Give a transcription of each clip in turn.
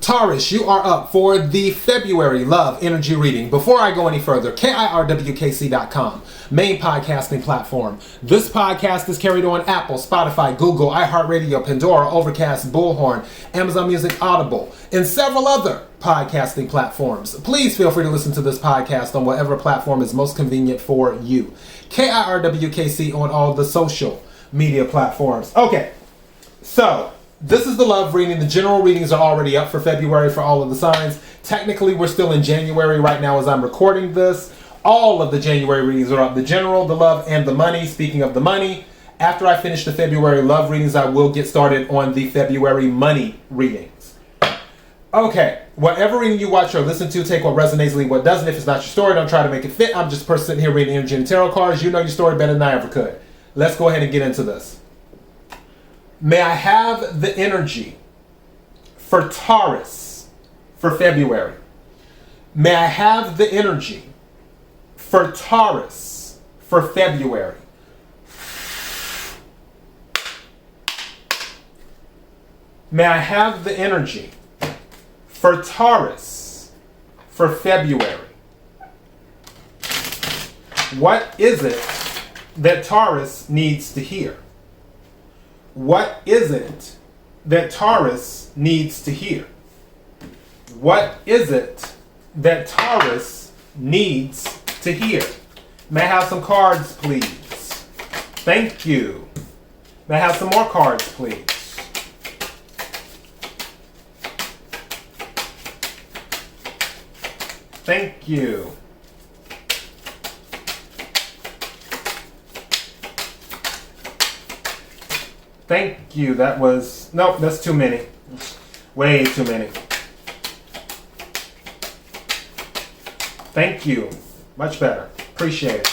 Taurus, you are up for the February Love Energy reading. Before I go any further, KIRWKC.com, main podcasting platform. This podcast is carried on Apple, Spotify, Google, iHeartRadio, Pandora, Overcast, Bullhorn, Amazon Music, Audible, and several other podcasting platforms. Please feel free to listen to this podcast on whatever platform is most convenient for you. KIRWKC on all the social media platforms. Okay, so this is the love reading. The general readings are already up for February for all of the signs. Technically, we're still in January right now as I'm recording this. All of the January readings are up. The general, the love, and the money. Speaking of the money, after I finish the February love readings, I will get started on the February money readings. Okay, whatever reading you watch or listen to, take what resonates, leave what doesn't. If it's not your story, don't try to make it fit. I'm just a person sitting here reading energy and tarot cards. You know your story better than I ever could. Let's go ahead and get into this. May I have the energy for Taurus for February? May I have the energy for Taurus for February? May I have the energy for Taurus for February? What is it that Taurus needs to hear? What is it that Taurus needs to hear? What is it that Taurus needs to hear? May I have some cards, please? Thank you. May I have some more cards, please? Thank you. Thank you. That was... Nope, that's too many. Way too many. Thank you. Much better. Appreciate it.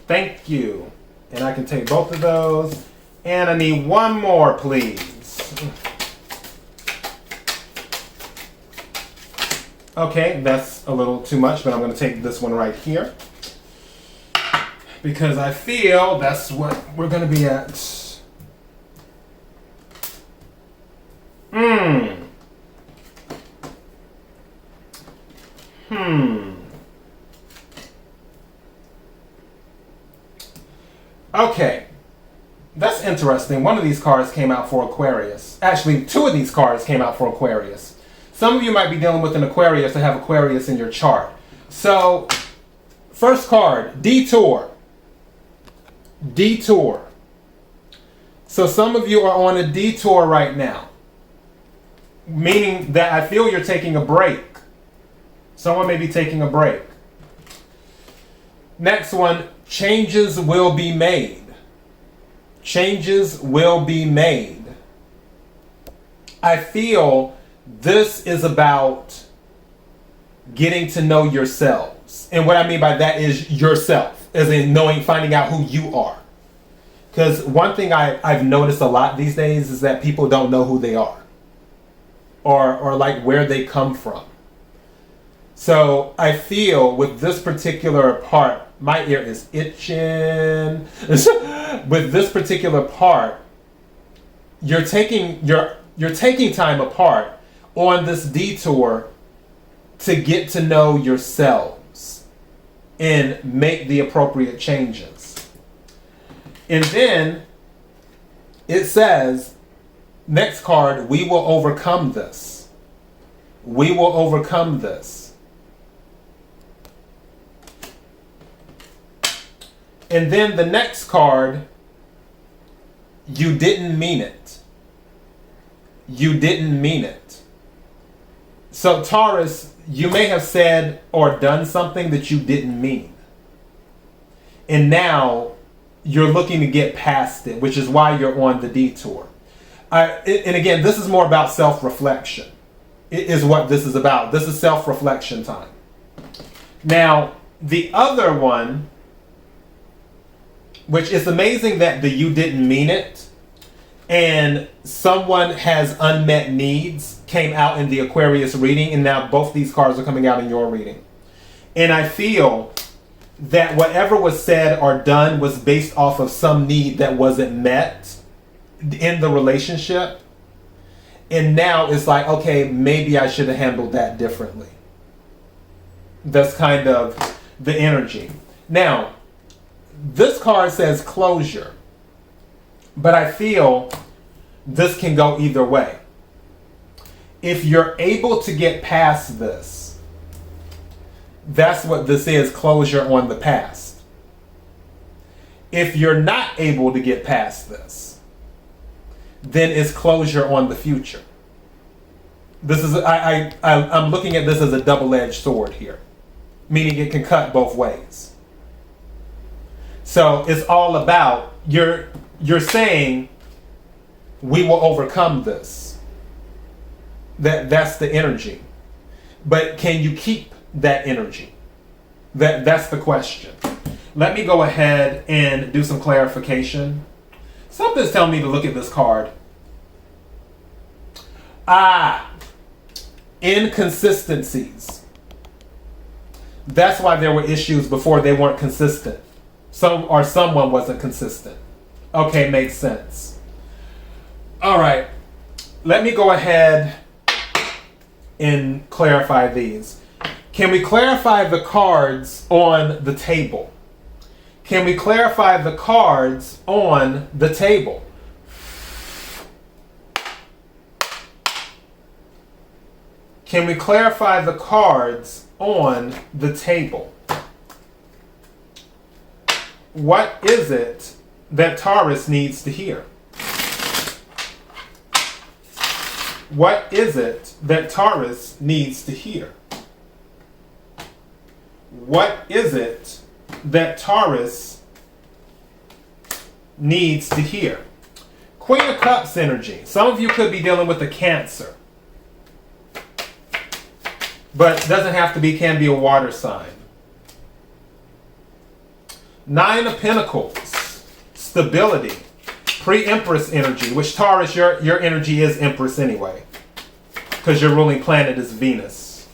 Thank you. And I can take both of those. And I need one more, please. Okay, that's a little too much, but I'm going to take this one right here. Because I feel that's what we're going to be at. Okay, that's interesting. One of these cards came out for Aquarius. Actually, two of these cards came out for Aquarius. Some of you might be dealing with an Aquarius or have Aquarius in your chart. So, first card, Detour. Detour. So some of you are on a detour right now. Meaning that I feel you're taking a break. Someone may be taking a break. Next one, changes will be made. Changes will be made. I feel this is about getting to know yourselves. And what I mean by that is yourself, as in knowing, finding out who you are. Because one thing I've noticed a lot these days is that people don't know who they are. Or like where they come from. So I feel with this particular part, my ear is itching. With this particular part, you're taking time apart on this detour to get to know yourselves and make the appropriate changes. And then it says, next card, we will overcome this. We will overcome this. And then the next card, you didn't mean it. You didn't mean it. So Taurus, you may have said or done something that you didn't mean. And now you're looking to get past it, which is why you're on the detour. And again, this is more about self-reflection. It is what this is about. This is self-reflection time. Now, the other one, which is amazing that the you didn't mean it, and someone has unmet needs, came out in the Aquarius reading, and now both these cards are coming out in your reading. And I feel that whatever was said or done was based off of some need that wasn't met in the relationship. And now it's like, okay, maybe I should have handled that differently. That's kind of the energy. Now, this card says closure, but I feel this can go either way. If you're able to get past this, that's what this is, closure on the past. If you're not able to get past this, then it's closure on the future. This is I'm looking at this as a double-edged sword here, meaning it can cut both ways. So it's all about you're saying we will overcome this. That's the energy. But can you keep that energy? That's the question. Let me go ahead and do some clarification. Something's telling me to look at this card. Inconsistencies. That's why there were issues before. They weren't consistent. Someone wasn't consistent. Okay, makes sense. All right. Let me go ahead and clarify these. Can we clarify the cards on the table? Can we clarify the cards on the table? Can we clarify the cards on the table? What is it that Taurus needs to hear? What is it that Taurus needs to hear? What is it that Taurus needs to hear? Queen of Cups energy. Some of you could be dealing with a Cancer. But doesn't have to be, can be a water sign. Nine of Pentacles. Stability. Pre-Empress energy, which Taurus, your energy is Empress anyway, because your ruling planet is Venus.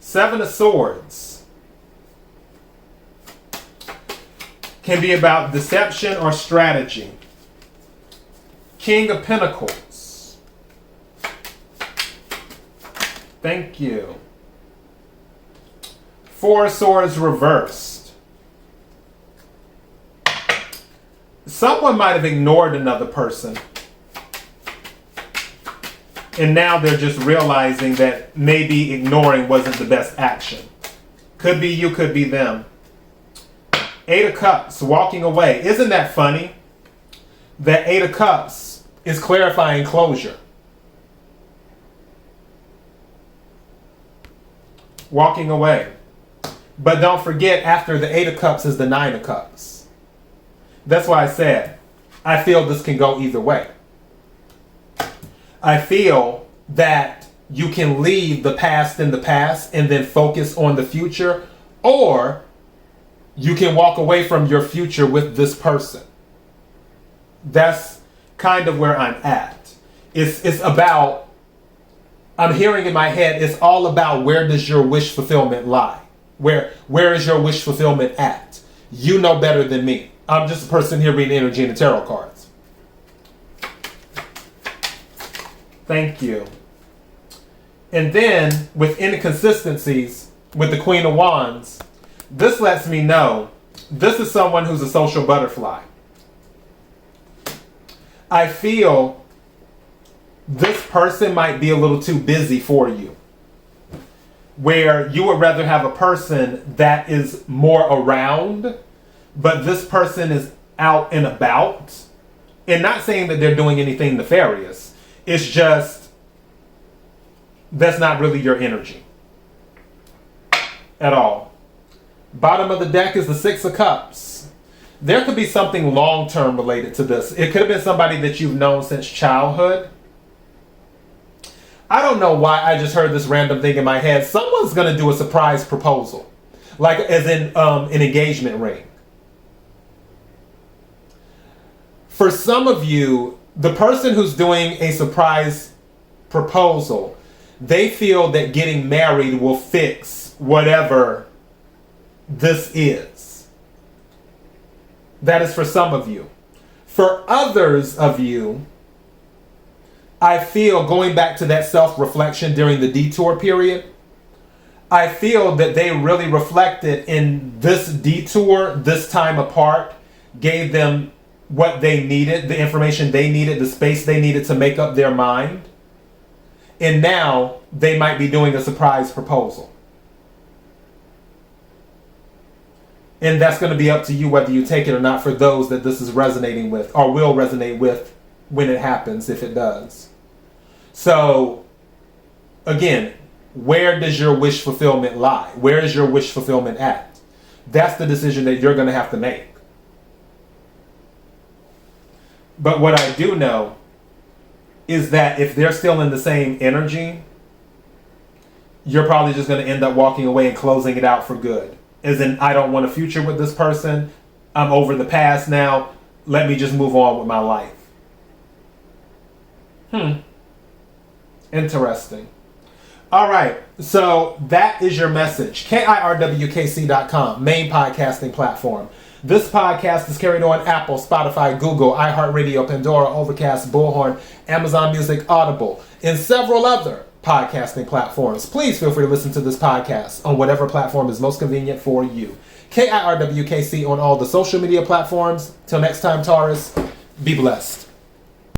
Seven of Swords. Can be about deception or strategy. King of Pentacles. Thank you. Four of Swords reversed. Someone might have ignored another person. And now they're just realizing that maybe ignoring wasn't the best action. Could be you, could be them. Eight of Cups, walking away. Isn't that funny? That Eight of Cups is clarifying closure. Walking away. But don't forget, after the Eight of Cups is the Nine of Cups. That's why I said, I feel this can go either way. I feel that you can leave the past in the past and then focus on the future, or you can walk away from your future with this person. That's kind of where I'm at. It's about, I'm hearing in my head, it's all about where does your wish fulfillment lie? Where is your wish fulfillment at? You know better than me. I'm just a person here reading energy and the tarot cards. Thank you. And then with inconsistencies with the Queen of Wands, this lets me know this is someone who's a social butterfly. I feel this person might be a little too busy for you, where you would rather have a person that is more around, but this person is out and about. And not saying that they're doing anything nefarious. It's just, that's not really your energy at all. Bottom of the deck is the Six of Cups. There could be something long-term related to this. It could have been somebody that you've known since childhood. I don't know why I just heard this random thing in my head. Someone's going to do a surprise proposal. Like as in an engagement ring. For some of you, the person who's doing a surprise proposal, they feel that getting married will fix whatever this is. That is for some of you. For others of you, I feel, going back to that self-reflection during the detour period, I feel that they really reflected in this detour, this time apart, gave them what they needed, the information they needed, the space they needed to make up their mind. And now they might be doing a surprise proposal. And that's going to be up to you whether you take it or not, for those that this is resonating with, or will resonate with when it happens, if it does. So, again, where does your wish fulfillment lie? Where is your wish fulfillment at? That's the decision that you're going to have to make. But what I do know is that if they're still in the same energy, you're probably just going to end up walking away and closing it out for good. As in, I don't want a future with this person. I'm over the past now. Let me just move on with my life. Interesting. All right. So that is your message. KIRWKC.com, main podcasting platform. This podcast is carried on Apple, Spotify, Google, iHeartRadio, Pandora, Overcast, Bullhorn, Amazon Music, Audible, and several other podcasting platforms. Please feel free to listen to this podcast on whatever platform is most convenient for you. KIRWKC on all the social media platforms. Till next time, Taurus, be blessed.